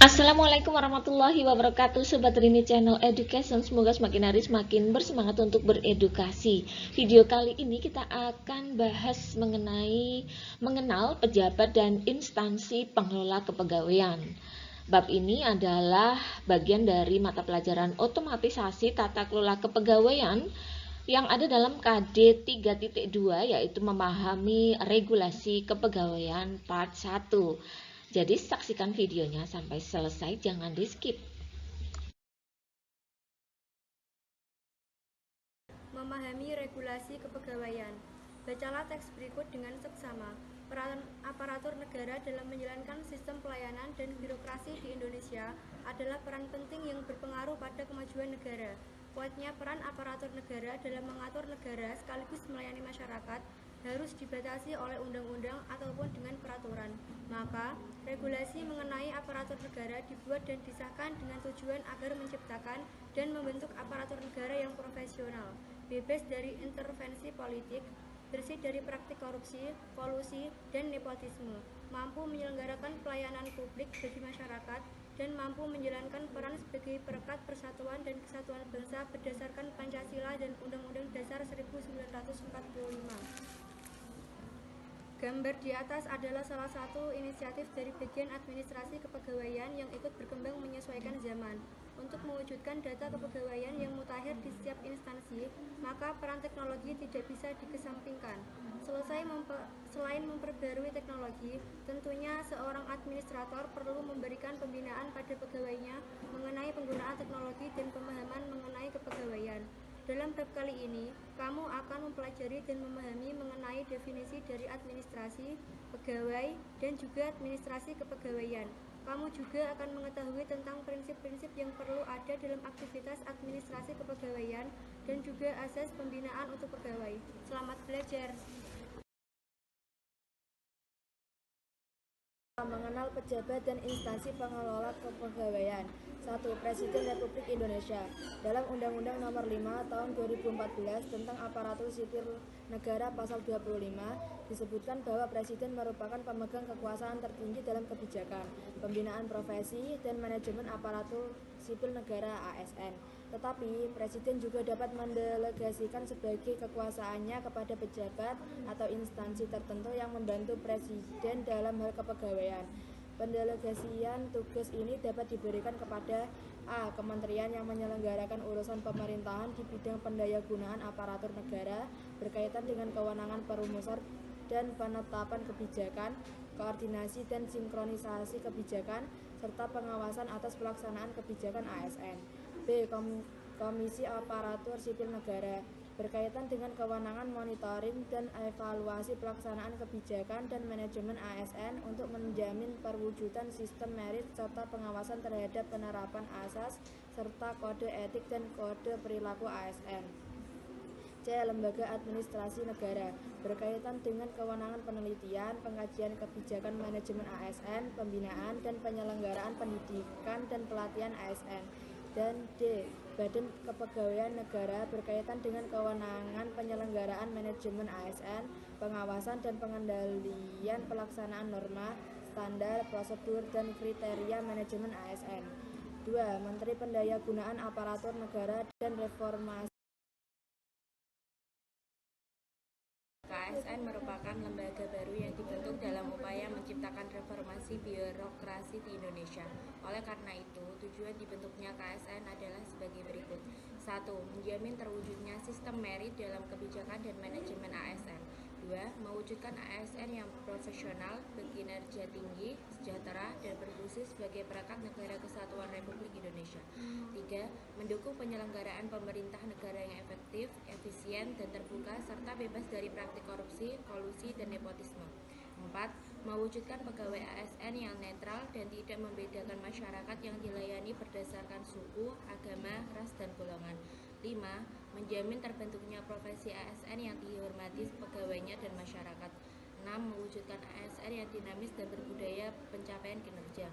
Assalamualaikum warahmatullahi wabarakatuh, Sobat Rini Channel Education. Semoga semakin hari semakin bersemangat untuk beredukasi. Video kali ini kita akan bahas mengenal pejabat dan instansi pengelola kepegawaian. Bab ini adalah bagian dari mata pelajaran otomatisasi tata kelola kepegawaian yang ada dalam KD 3.2, yaitu memahami regulasi kepegawaian part 1. Jadi saksikan videonya sampai selesai, jangan di skip. Memahami regulasi kepegawaian. Bacalah teks berikut dengan seksama. Peran aparatur negara dalam menjalankan sistem pelayanan dan birokrasi di Indonesia adalah peran penting yang berpengaruh pada kemajuan negara. Kuatnya peran aparatur negara dalam mengatur negara sekaligus melayani masyarakat harus dibatasi oleh undang-undang ataupun dengan peraturan. Maka, regulasi mengenai aparatur negara dibuat dan disahkan dengan tujuan agar menciptakan dan membentuk aparatur negara yang profesional, bebas dari intervensi politik, bersih dari praktik korupsi, kolusi, dan nepotisme, mampu menyelenggarakan pelayanan publik bagi masyarakat, dan mampu menjalankan peran sebagai perekat persatuan dan kesatuan bangsa berdasarkan Pancasila dan Undang-Undang Dasar 1945. Gambar di atas adalah salah satu inisiatif dari bagian administrasi kepegawaian yang ikut berkembang menyesuaikan zaman. Untuk mewujudkan data kepegawaian yang mutakhir di setiap instansi, maka peran teknologi tidak bisa dikesampingkan. Selain memperbarui teknologi, tentunya seorang administrator perlu memberikan pembinaan pada pegawainya mengenai penggunaan teknologi dan pemahaman mengenai kepegawaian. Dalam bab kali ini, kamu akan mempelajari dan memahami mengenai definisi dari administrasi, pegawai, dan juga administrasi kepegawaian. Kamu juga akan mengetahui tentang prinsip-prinsip yang perlu ada dalam aktivitas administrasi kepegawaian dan juga asas pembinaan untuk pegawai. Selamat belajar! Mengenal pejabat dan instansi pengelola kepegawaian. 1. Presiden Republik Indonesia. Dalam Undang-Undang Nomor 5 Tahun 2014 tentang Aparatur Sipil Negara Pasal 25 disebutkan bahwa Presiden merupakan pemegang kekuasaan tertinggi dalam kebijakan, pembinaan profesi, dan manajemen aparatur sipil negara (ASN). Tetapi, Presiden juga dapat mendelegasikan sebagai kekuasaannya kepada pejabat atau instansi tertentu yang membantu Presiden dalam hal kepegawaian. Pendelegasian tugas ini dapat diberikan kepada A. Kementerian yang menyelenggarakan urusan pemerintahan di bidang pendayagunaan aparatur negara berkaitan dengan kewenangan perumusan dan penetapan kebijakan, koordinasi dan sinkronisasi kebijakan, serta pengawasan atas pelaksanaan kebijakan ASN. B. Komisi Aparatur Sipil Negara berkaitan dengan kewenangan monitoring dan evaluasi pelaksanaan kebijakan dan manajemen ASN untuk menjamin perwujudan sistem merit serta pengawasan terhadap penerapan asas serta kode etik dan kode perilaku ASN. C. Lembaga Administrasi Negara berkaitan dengan kewenangan penelitian, pengkajian kebijakan manajemen ASN, pembinaan dan penyelenggaraan pendidikan dan pelatihan ASN. Dan D. Badan Kepegawaian Negara berkaitan dengan kewenangan penyelenggaraan manajemen ASN, pengawasan dan pengendalian pelaksanaan norma, standar, prosedur, dan kriteria manajemen ASN. 2. Menteri Pendayagunaan Aparatur Negara dan Reformasi. KSN merupakan lembaga baru yang dibentuk dalam upaya menciptakan reformasi birokrasi di Indonesia. Oleh karena itu, tujuan dibentuknya KSN adalah sebagai berikut. 1. Menjamin terwujudnya sistem merit dalam kebijakan dan manajemen ASN. 2. Mewujudkan ASN yang profesional, berkinerja tinggi, sejahtera, dan berfungsi sebagai perangkat negara kesatuan Republik Indonesia. 3. Mendukung penyelenggaraan pemerintah negara yang efektif, efisien, dan terbuka, serta bebas dari praktik korupsi, kolusi, dan nepotisme. 4. Mewujudkan pegawai ASN yang netral dan tidak membedakan masyarakat yang dilayani berdasarkan suku, agama, ras, dan golongan. 5. Menjamin terbentuknya profesi ASN yang dihormati pegawainya dan masyarakat. 6. Mewujudkan ASN yang dinamis dan berbudaya pencapaian kinerja.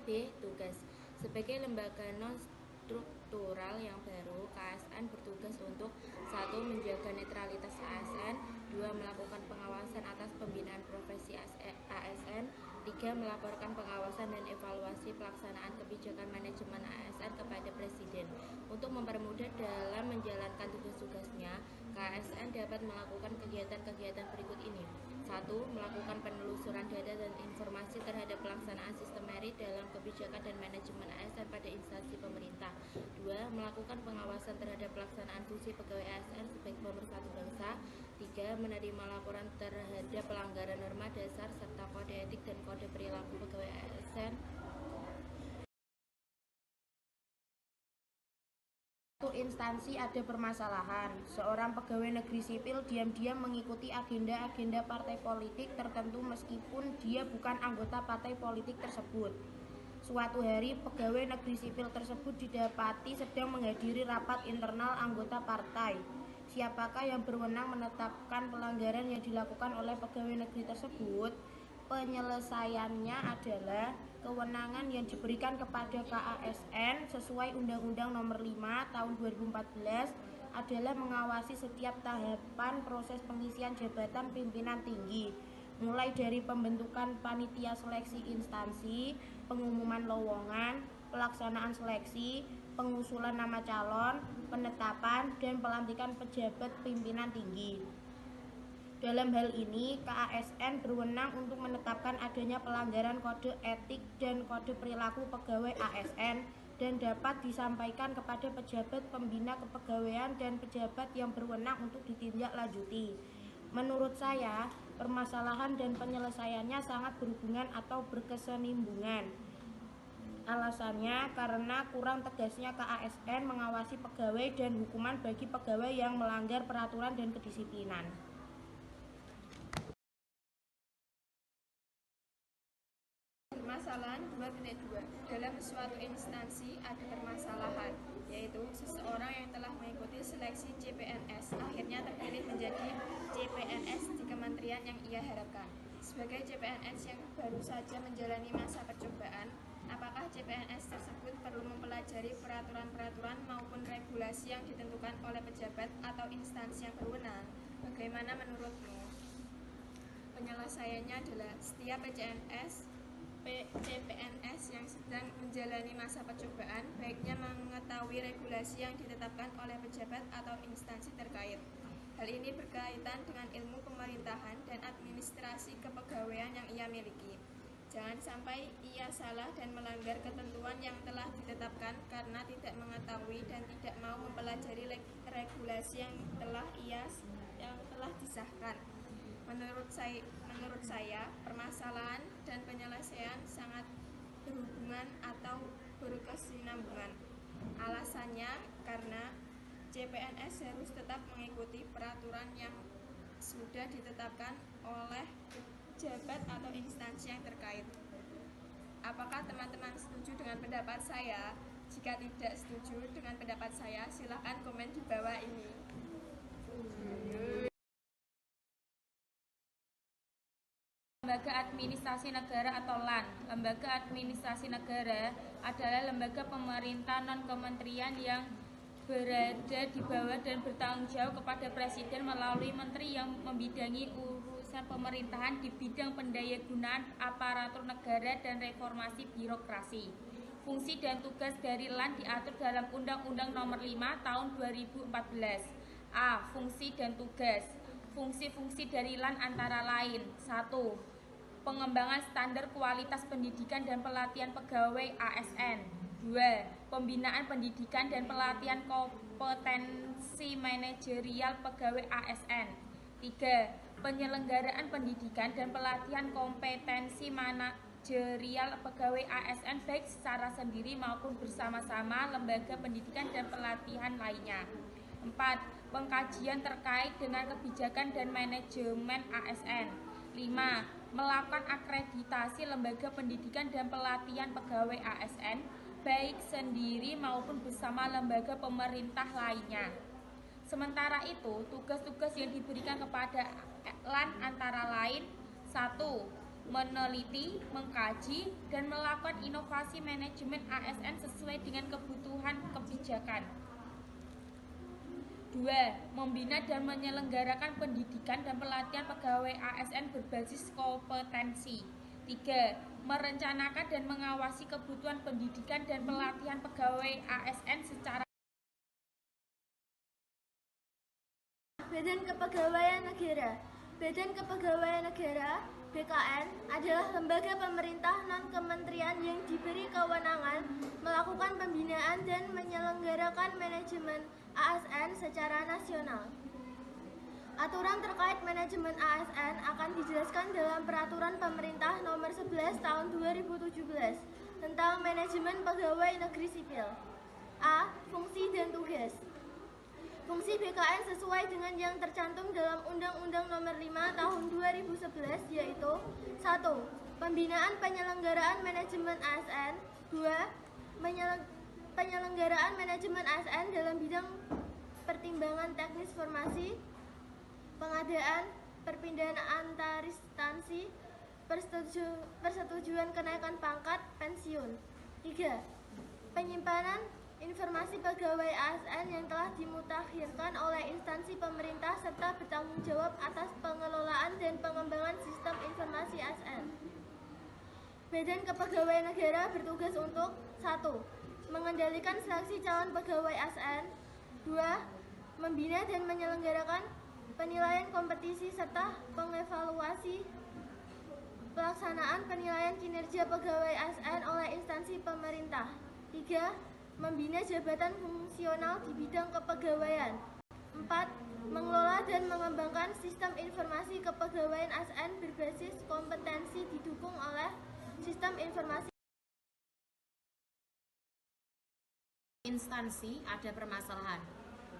B. Tugas. Sebagai lembaga non-struktural yang baru, KSN bertugas untuk 1. Menjaga netralitas ASN, 2. Melakukan pengawasan atas pembinaan profesi ASN, 3. 3. Melaporkan pengawasan dan evaluasi pelaksanaan kebijakan manajemen ASN kepada Presiden. Untuk mempermudah dalam menjalankan tugas-tugasnya, KASN dapat melakukan kegiatan-kegiatan berikut ini. 1. Melakukan penelusuran data dan informasi terhadap pelaksanaan sistem merit dalam kebijakan dan manajemen ASN pada instansi pemerintah. 2. Melakukan pengawasan terhadap pelaksanaan fungsi pegawai ASN sebagai pemersatu bangsa. 3. Menerima laporan terhadap pelanggaran norma dasar serta kode etik dan kode perilaku pegawai ASN. Untuk instansi ada permasalahan, seorang pegawai negeri sipil diam-diam mengikuti agenda-agenda partai politik tertentu meskipun dia bukan anggota partai politik tersebut. Suatu hari, pegawai negeri sipil tersebut didapati sedang menghadiri rapat internal anggota partai. Siapakah yang berwenang menetapkan pelanggaran yang dilakukan oleh pegawai negeri tersebut? Penyelesaiannya adalah kewenangan yang diberikan kepada KASN sesuai Undang-Undang Nomor 5 Tahun 2014 adalah mengawasi setiap tahapan proses pengisian jabatan pimpinan tinggi, mulai dari pembentukan panitia seleksi instansi, pengumuman lowongan, pelaksanaan seleksi, pengusulan nama calon, penetapan, dan pelantikan pejabat pimpinan tinggi. Dalam hal ini, KASN berwenang untuk menetapkan adanya pelanggaran kode etik dan kode perilaku pegawai ASN dan dapat disampaikan kepada pejabat pembina kepegawaian dan pejabat yang berwenang untuk ditindaklanjuti. Menurut saya, permasalahan dan penyelesaiannya sangat berhubungan atau berkesinambungan. Alasannya karena kurang tegasnya KASN mengawasi pegawai dan hukuman bagi pegawai yang melanggar peraturan dan kedisiplinan. Permasalahan 2.2. Dalam suatu instansi ada permasalahan, yaitu seseorang yang telah mengikuti seleksi CPNS akhirnya terpilih menjadi CPNS di kementerian yang ia harapkan. Sebagai CPNS yang baru saja menjalani masa percobaan, apakah CPNS tersebut perlu mempelajari peraturan-peraturan maupun regulasi yang ditentukan oleh pejabat atau instansi yang berwenang? Bagaimana menurutmu? Penyelesaiannya adalah setiap CPNS yang sedang menjalani masa percobaan baiknya mengetahui regulasi yang ditetapkan oleh pejabat atau instansi terkait. Hal ini berkaitan dengan ilmu pemerintahan dan administrasi kepegawaian yang ia miliki. Jangan sampai ia salah dan melanggar ketentuan yang telah ditetapkan karena tidak mengetahui dan tidak mau mempelajari regulasi yang telah disahkan. Menurut saya, permasalahan dan penyelesaian sangat berhubungan atau berkesinambungan. Alasannya karena CPNS harus tetap mengikuti peraturan yang sudah ditetapkan oleh pejabat atau instansi yang terkait. Apakah teman-teman setuju dengan pendapat saya? Jika tidak setuju dengan pendapat saya, silakan komen di bawah ini. Lembaga Administrasi Negara atau LAN. Lembaga Administrasi Negara adalah lembaga pemerintah non-kementerian yang berada di bawah dan bertanggung jawab kepada Presiden melalui menteri yang membidangi urusan pemerintahan di bidang pendayagunaan aparatur negara dan reformasi birokrasi. Fungsi dan tugas dari LAN diatur dalam Undang-Undang Nomor 5 Tahun 2014. A. Fungsi dan tugas. Fungsi-fungsi dari LAN antara lain: 1. Pengembangan standar kualitas pendidikan dan pelatihan pegawai ASN. 2. Pembinaan pendidikan dan pelatihan kompetensi manajerial pegawai ASN. 3. Penyelenggaraan pendidikan dan pelatihan kompetensi manajerial pegawai ASN baik secara sendiri maupun bersama-sama lembaga pendidikan dan pelatihan lainnya. 4. Pengkajian terkait dengan kebijakan dan manajemen ASN. 5. Melakukan akreditasi lembaga pendidikan dan pelatihan pegawai ASN baik sendiri maupun bersama lembaga pemerintah lainnya. Sementara itu, tugas-tugas yang diberikan kepada LAN antara lain: 1. Meneliti, mengkaji, dan melakukan inovasi manajemen ASN sesuai dengan kebutuhan kebijakan. 2. Membina dan menyelenggarakan pendidikan dan pelatihan pegawai ASN berbasis kompetensi. 3. Merencanakan dan mengawasi kebutuhan pendidikan dan pelatihan pegawai ASN secara Badan Kepegawaian Negara. Badan Kepegawaian Negara (BKN) adalah lembaga pemerintah non-kementerian yang diberi kewenangan melakukan pembinaan dan menyelenggarakan manajemen ASN secara nasional. Aturan terkait manajemen ASN akan dijelaskan dalam Peraturan Pemerintah Nomor 11 Tahun 2017 tentang Manajemen Pegawai Negeri Sipil. A. Fungsi dan tugas. Fungsi BKN sesuai dengan yang tercantum dalam Undang-Undang Nomor 5 Tahun 2011 yaitu 1. Pembinaan penyelenggaraan manajemen ASN. 2. Penyelenggaraan manajemen ASN dalam bidang pertimbangan teknis formasi, pengadaan, perpindahan antar instansi, persetujuan kenaikan pangkat, pensiun. 3. Penyimpanan informasi pegawai ASN yang telah dimutakhirkan oleh instansi pemerintah serta bertanggung jawab atas pengelolaan dan pengembangan sistem informasi ASN. Badan Kepegawaian Negara bertugas untuk 1. Mengendalikan seleksi calon pegawai ASN. 2. Membina dan menyelenggarakan penilaian kompetisi serta pengevaluasi pelaksanaan penilaian kinerja pegawai ASN oleh instansi pemerintah. 3. Membina jabatan fungsional di bidang kepegawaian. 4. Mengelola dan mengembangkan sistem informasi kepegawaian ASN berbasis kompetensi didukung oleh sistem informasi instansi ada permasalahan.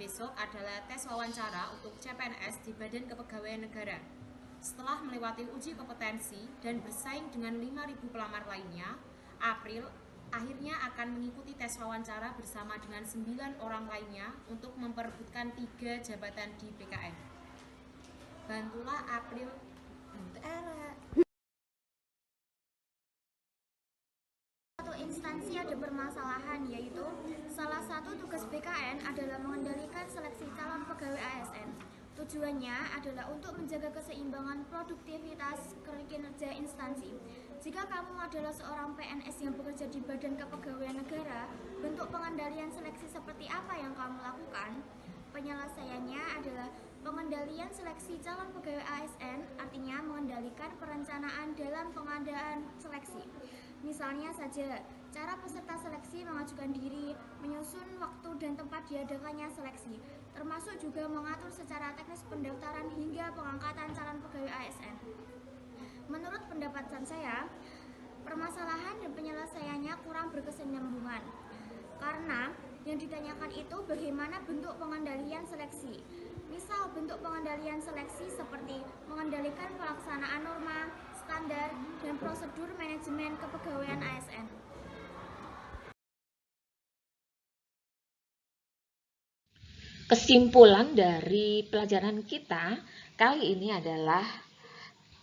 Besok adalah tes wawancara untuk CPNS di Badan Kepegawaian Negara. Setelah melewati uji kompetensi dan bersaing dengan 5.000 pelamar lainnya, April akhirnya akan mengikuti tes wawancara bersama dengan 9 orang lainnya untuk memperebutkan 3 jabatan di BKN. Bantulah April. Satu instansi ada permasalahan, yaitu salah satu tugas BKN adalah mengendalikan seleksi calon pegawai ASN. Tujuannya adalah untuk menjaga keseimbangan produktivitas kinerja instansi. Jika kamu adalah seorang PNS yang bekerja di Badan Kepegawaian Negara, bentuk pengendalian seleksi seperti apa yang kamu lakukan? Penyelesaiannya adalah pengendalian seleksi calon pegawai ASN, artinya mengendalikan perencanaan dalam pengadaan seleksi. Misalnya saja, cara peserta seleksi mengajukan diri, menyusun waktu dan tempat diadakannya seleksi, termasuk juga mengatur secara teknis pendaftaran hingga pengangkatan calon pegawai ASN. Menurut pendapatan saya, permasalahan dan penyelesaiannya kurang berkesinambungan. Karena yang ditanyakan itu bagaimana bentuk pengendalian seleksi. Misal bentuk pengendalian seleksi seperti mengendalikan pelaksanaan norma, standar, dan prosedur manajemen kepegawaian ASN. Kesimpulan dari pelajaran kita kali ini adalah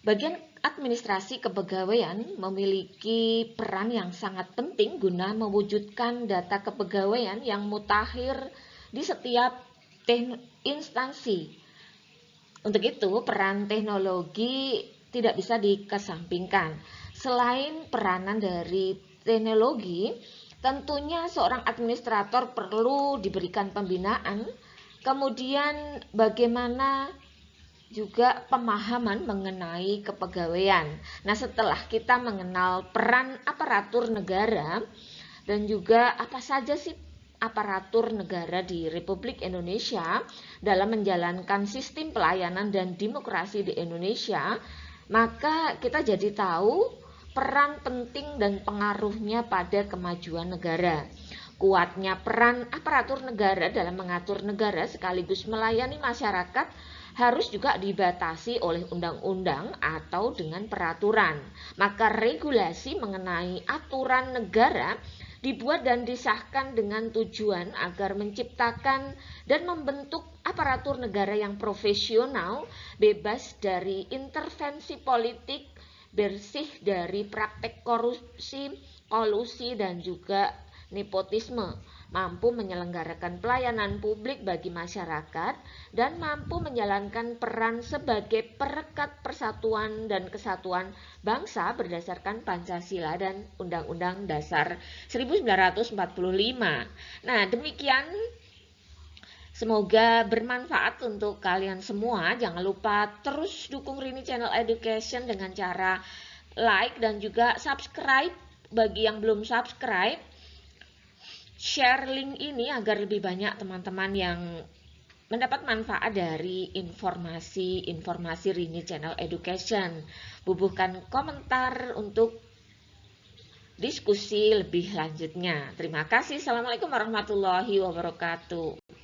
bagian administrasi kepegawaian memiliki peran yang sangat penting guna mewujudkan data kepegawaian yang mutakhir di setiap instansi. Untuk itu, peran teknologi tidak bisa dikesampingkan. Selain peranan dari teknologi, tentunya seorang administrator perlu diberikan pembinaan, kemudian bagaimana juga pemahaman mengenai kepegawaian. Nah, setelah kita mengenal peran aparatur negara dan juga apa saja sih aparatur negara di Republik Indonesia dalam menjalankan sistem pelayanan dan demokrasi di Indonesia, maka kita jadi tahu peran penting dan pengaruhnya pada kemajuan negara. Kuatnya peran aparatur negara dalam mengatur negara sekaligus melayani masyarakat harus juga dibatasi oleh undang-undang atau dengan peraturan. Maka regulasi mengenai aturan negara dibuat dan disahkan dengan tujuan agar menciptakan dan membentuk aparatur negara yang profesional, bebas dari intervensi politik, bersih dari praktek korupsi, kolusi, dan juga nepotisme. mampu menyelenggarakan pelayanan publik bagi masyarakat, dan mampu menjalankan peran sebagai perekat persatuan dan kesatuan bangsa berdasarkan Pancasila dan Undang-Undang Dasar 1945. Nah, demikian. Semoga bermanfaat untuk kalian semua. Jangan lupa terus dukung Rini Channel Education dengan cara like dan juga subscribe bagi yang belum subscribe. Share link ini agar lebih banyak teman-teman yang mendapat manfaat dari informasi Rini Channel Education. Bubuhkan komentar untuk diskusi lebih lanjutnya. Terima kasih. Assalamualaikum warahmatullahi wabarakatuh.